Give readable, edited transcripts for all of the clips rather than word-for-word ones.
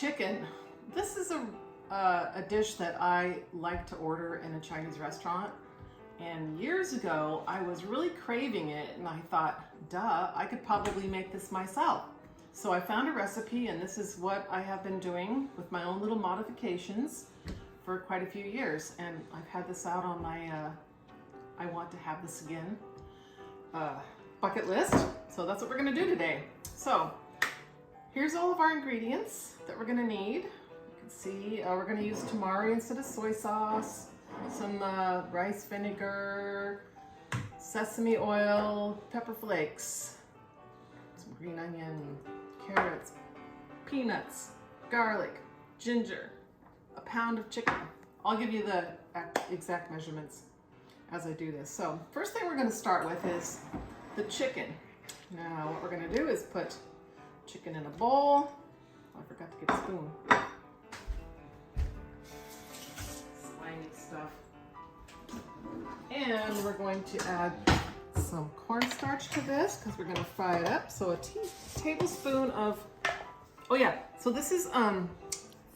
chicken. This is a dish that I like to order in a Chinese restaurant. And years ago, I was really craving it and I thought, duh, I could probably make this myself. So I found a recipe and this is what I have been doing with my own little modifications for quite a few years. And I've had this out on my, I want to have this again, bucket list. So that's what we're gonna do today. So here's all of our ingredients that we're gonna need. You can see we're gonna use tamari instead of soy sauce, some rice vinegar, sesame oil, pepper flakes, some green onion, carrots, peanuts, garlic, ginger, a pound of chicken. I'll give you the exact measurements as I do this. So first thing we're going to start with is the chicken. Now what we're going to do is put chicken in a bowl. Oh, I forgot to get a spoon. Slimy stuff. And we're going to add some cornstarch to this because we're going to fry it up. So a tablespoon of, oh yeah, so this is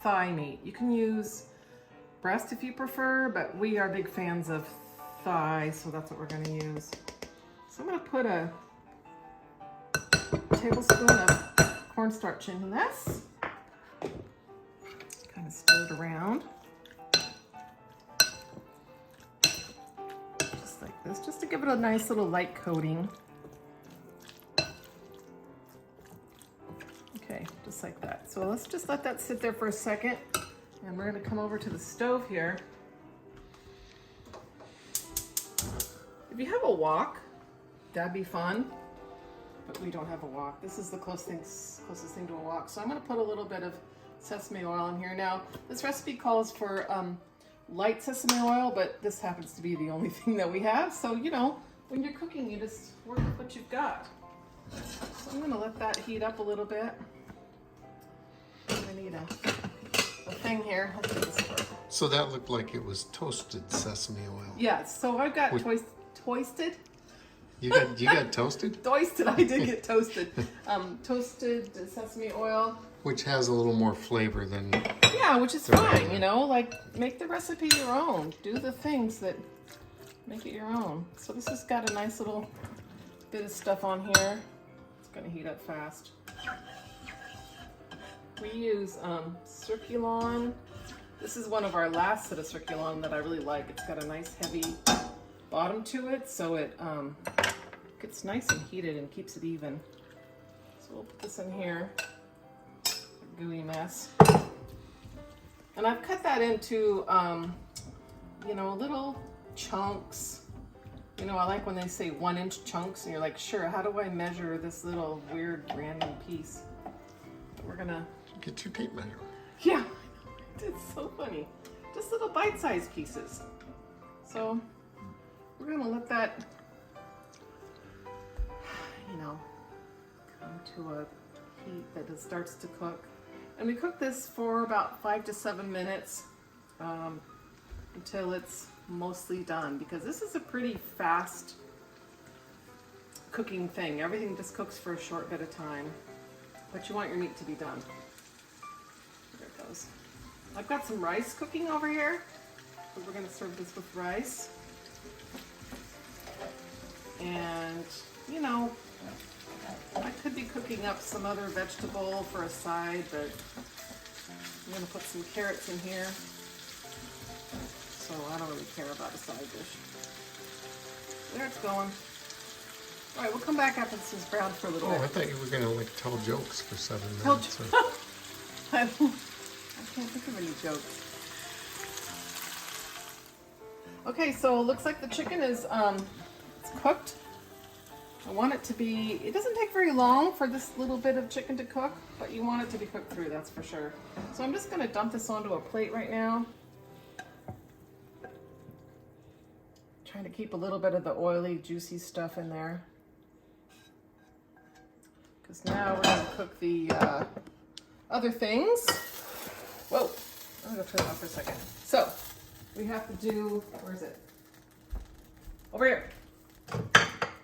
thigh meat. You can use breast if you prefer, but we are big fans of thigh, so that's what we're going to use. So I'm going to put a tablespoon of cornstarch in this. Kind of stir it around. Just like this, just to give it a nice little light coating. Okay, just like that. So let's just let that sit there for a second. And we're going to come over to the stove here. If you have a wok, that'd be fun. But we don't have a wok. This is the closest thing to a wok. So I'm going to put a little bit of sesame oil in here. Now, this recipe calls for light sesame oil, but this happens to be the only thing that we have. So, you know, when you're cooking, you just work with what you've got. So I'm going to let that heat up a little bit. I need a thing here. Let's do this first. So that looked like it was toasted sesame oil. Yeah, so I've got toasted. You got toasted? Toasted, I did get toasted. Toasted sesame oil. Which has a little more flavor than... Yeah, which is fine, you know, like make the recipe your own. Do the things that make it your own. So this has got a nice little bit of stuff on here. It's gonna heat up fast. We use circulon. This is one of our last set of circulon that I really like. It's got a nice heavy bottom to it, so it gets nice and heated and keeps it even. So we'll put this in here, a gooey mess. And I've cut that into, you know, little chunks. You know, I like when they say 1-inch chunks and you're like, sure, how do I measure this little weird random piece? But we're gonna... Get your tape measure. Yeah, it's so funny. Just little bite-sized pieces. So we're gonna let that, you know, come to a heat that it starts to cook. And we cook this for about 5 to 7 minutes until it's mostly done, because this is a pretty fast cooking thing. Everything just cooks for a short bit of time, but you want your meat to be done. There it goes. I've got some rice cooking over here, so we're going to serve this with rice. And, you know, I could be cooking up some other vegetable for a side, but I'm going to put some carrots in here. So I don't really care about a side dish. There it's going. All right, we'll come back after this is browned for a little bit. I thought you were gonna like tell jokes for 7 Tell minutes. I can't think of any jokes. Okay, so it looks like the chicken is it's cooked. I want it to be, it doesn't take very long for this little bit of chicken to cook, but you want it to be cooked through, that's for sure. So I'm just gonna dump this onto a plate right now. Trying to keep a little bit of the oily, juicy stuff in there. Because now we're gonna cook the other things. Whoa, I'm gonna turn it off for a second. So, we have to do, where is it? Over here.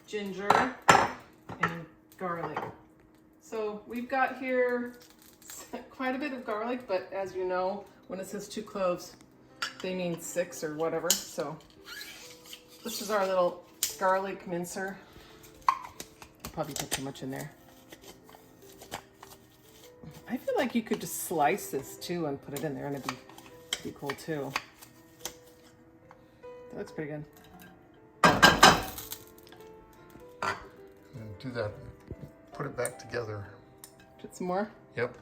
Ginger and garlic. So we've got here quite a bit of garlic, but as you know, when it says 2 cloves, they mean 6 or whatever. So this is our little garlic mincer. Probably put too much in there. I feel like you could just slice this too and put it in there, and it'd be cool too. That looks pretty good. And do that. Put it back together. Put some more. Yep.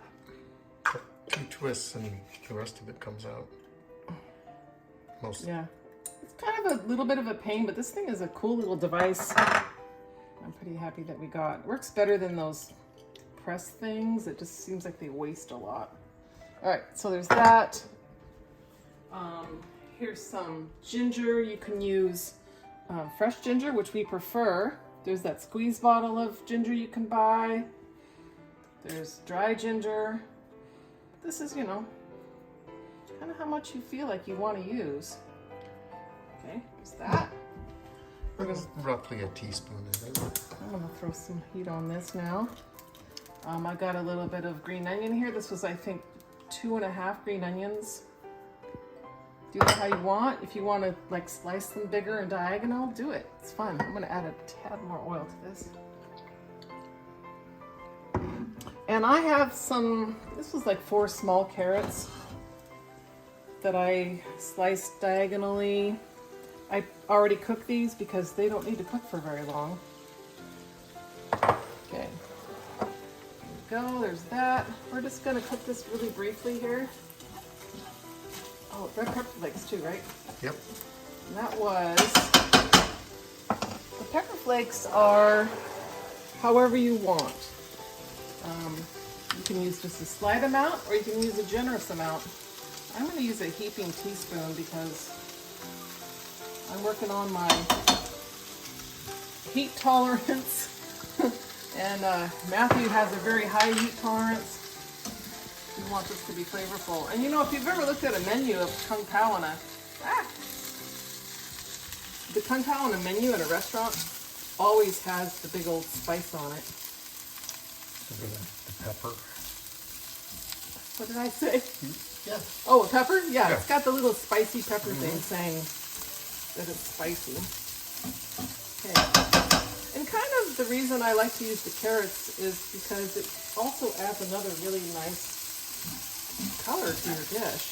2 twists and the rest of it comes out. Most. Yeah. It's kind of a little bit of a pain, but this thing is a cool little device. I'm pretty happy that we got. It works better than those press things. It just seems like they waste a lot. All right, so there's that. Here's some ginger. You can use fresh ginger, which we prefer. There's that squeeze bottle of ginger you can buy. There's dry ginger. This is, you know, kind of how much you feel like you want to use. Okay, there's that. Roughly a teaspoon, I think. I'm gonna throw some heat on this now. I got a little bit of green onion here. This was, I think, 2.5 green onions. Do that how you want. If you want to like slice them bigger and diagonal, do it. It's fun. I'm gonna add a tad more oil to this. And I have some, this was like 4 small carrots that I sliced diagonally. I already cooked these because they don't need to cook for very long. Okay, there we go, there's that. We're just gonna cook this really briefly here. Oh, red pepper flakes too, right? Yep. And that was, the pepper flakes are however you want. You can use just a slight amount or you can use a generous amount. I'm gonna use a heaping teaspoon because I'm working on my heat tolerance. And Matthew has a very high heat tolerance. We want this to be flavorful. And you know, if you've ever looked at a menu of kung pao on the kung pao on a menu at a restaurant always has the big old spice on it. The pepper. What did I say? Yeah. Oh, a pepper? Yeah, Yeah. it's got the little spicy pepper thing saying that it's spicy. Okay. And kind of the reason I like to use the carrots is because it also adds another really nice color to your dish.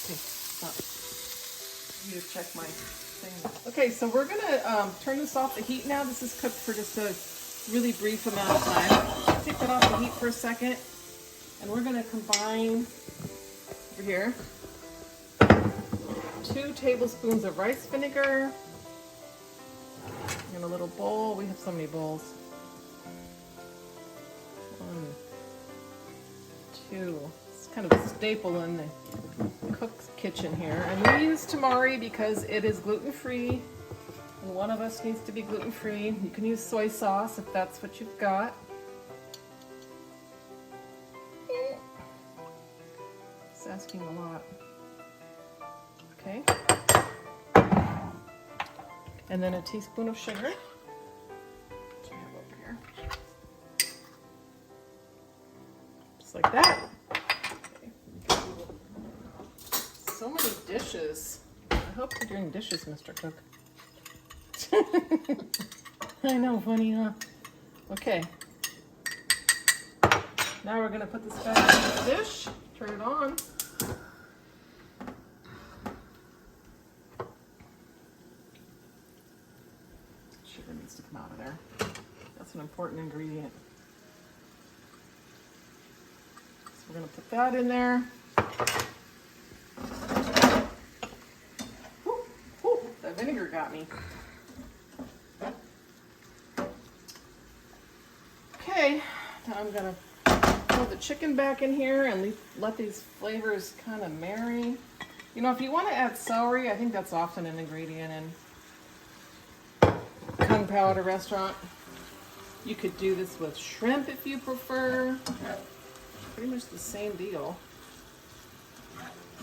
Okay, stop. I need to check my thing. Okay, so we're gonna turn this off the heat now. This is cooked for just a really brief amount of time. Take that off the heat for a second. And we're gonna combine over here 2 tablespoons of rice vinegar in a little bowl. We have so many bowls. 1, 2. It's kind of a staple in the cook's kitchen here. And we use tamari because it is gluten-free. And one of us needs to be gluten-free. You can use soy sauce if that's what you've got. It's asking a lot. Okay. And then a teaspoon of sugar. Which I have over here. Just like that. Okay. So many dishes. I hope you're doing dishes, Mr. Cook. I know, funny, huh? Okay. Now we're gonna put this back in the dish. Turn it on. Sugar needs to come out of there. That's an important ingredient. So we're gonna put that in there. Whew, whew, that vinegar got me. Okay, now I'm gonna throw the chicken back in here and let these flavors kind of marry. You know, if you want to add celery, I think that's often an ingredient in kung pao at a restaurant. You could do this with shrimp if you prefer. Pretty much the same deal.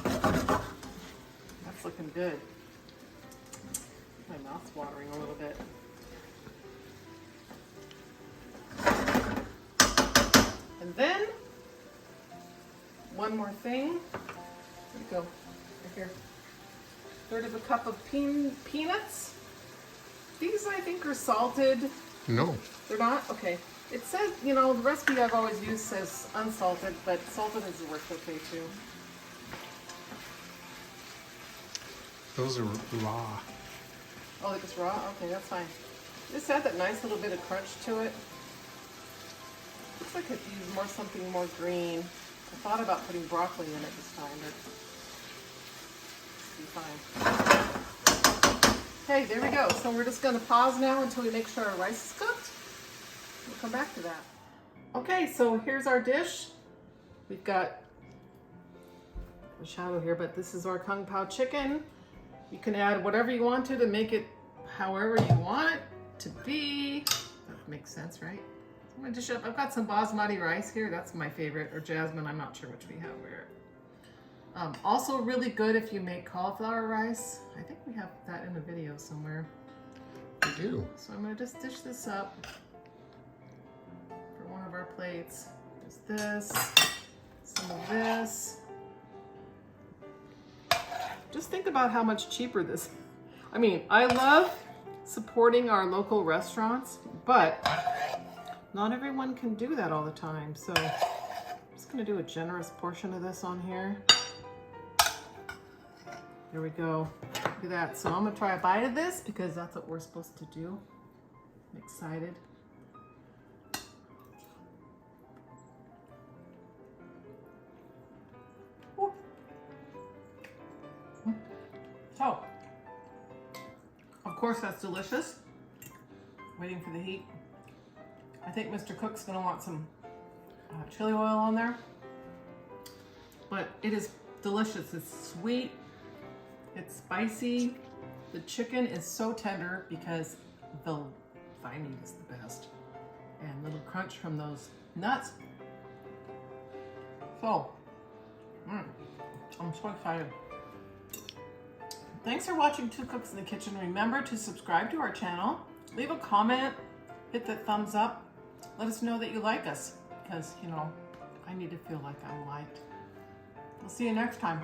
That's looking good. My mouth's watering a little bit. And then, one more thing. Where'd it go? Right here. 1/3 of a cup of peanuts. These I think are salted. No. They're not? Okay. It says, you know, the recipe I've always used says unsalted, but salted has worked okay too. Those are raw. Oh, like it's raw? Okay, that's fine. This had that nice little bit of crunch to it. Looks like it used something more green. I thought about putting broccoli in it this time, but it'll be fine. Okay, there we go. So we're just gonna pause now until we make sure our rice is cooked. We'll come back to that. Okay, so here's our dish. We've got a shadow here, but this is our Kung Pao chicken. You can add whatever you want to make it however you want it to be. That makes sense, right? So I'm gonna dish up. I've got some basmati rice here. That's my favorite, or jasmine. I'm not sure which we have where. Also really good if you make cauliflower rice. I think we have that in a video somewhere. We do. So I'm gonna just dish this up for one of our plates. There's this, some of this. Just think about how much cheaper this. I mean, I love supporting our local restaurants, but not everyone can do that all the time. So I'm just gonna do a generous portion of this on here. There we go. Look at that. So I'm gonna try a bite of this because that's what we're supposed to do. I'm excited. Ooh. So, of course that's delicious. Waiting for the heat. I think Mr. Cook's gonna want some chili oil on there. But it is delicious. It's sweet. It's spicy. The chicken is so tender because the thigh meat is the best. And little crunch from those nuts. So, I'm so excited. Thanks for watching Two Cooks in the Kitchen. Remember to subscribe to our channel. Leave a comment. Hit that thumbs up. Let us know that you like us because, you know, I need to feel like I'm liked. We'll see you next time.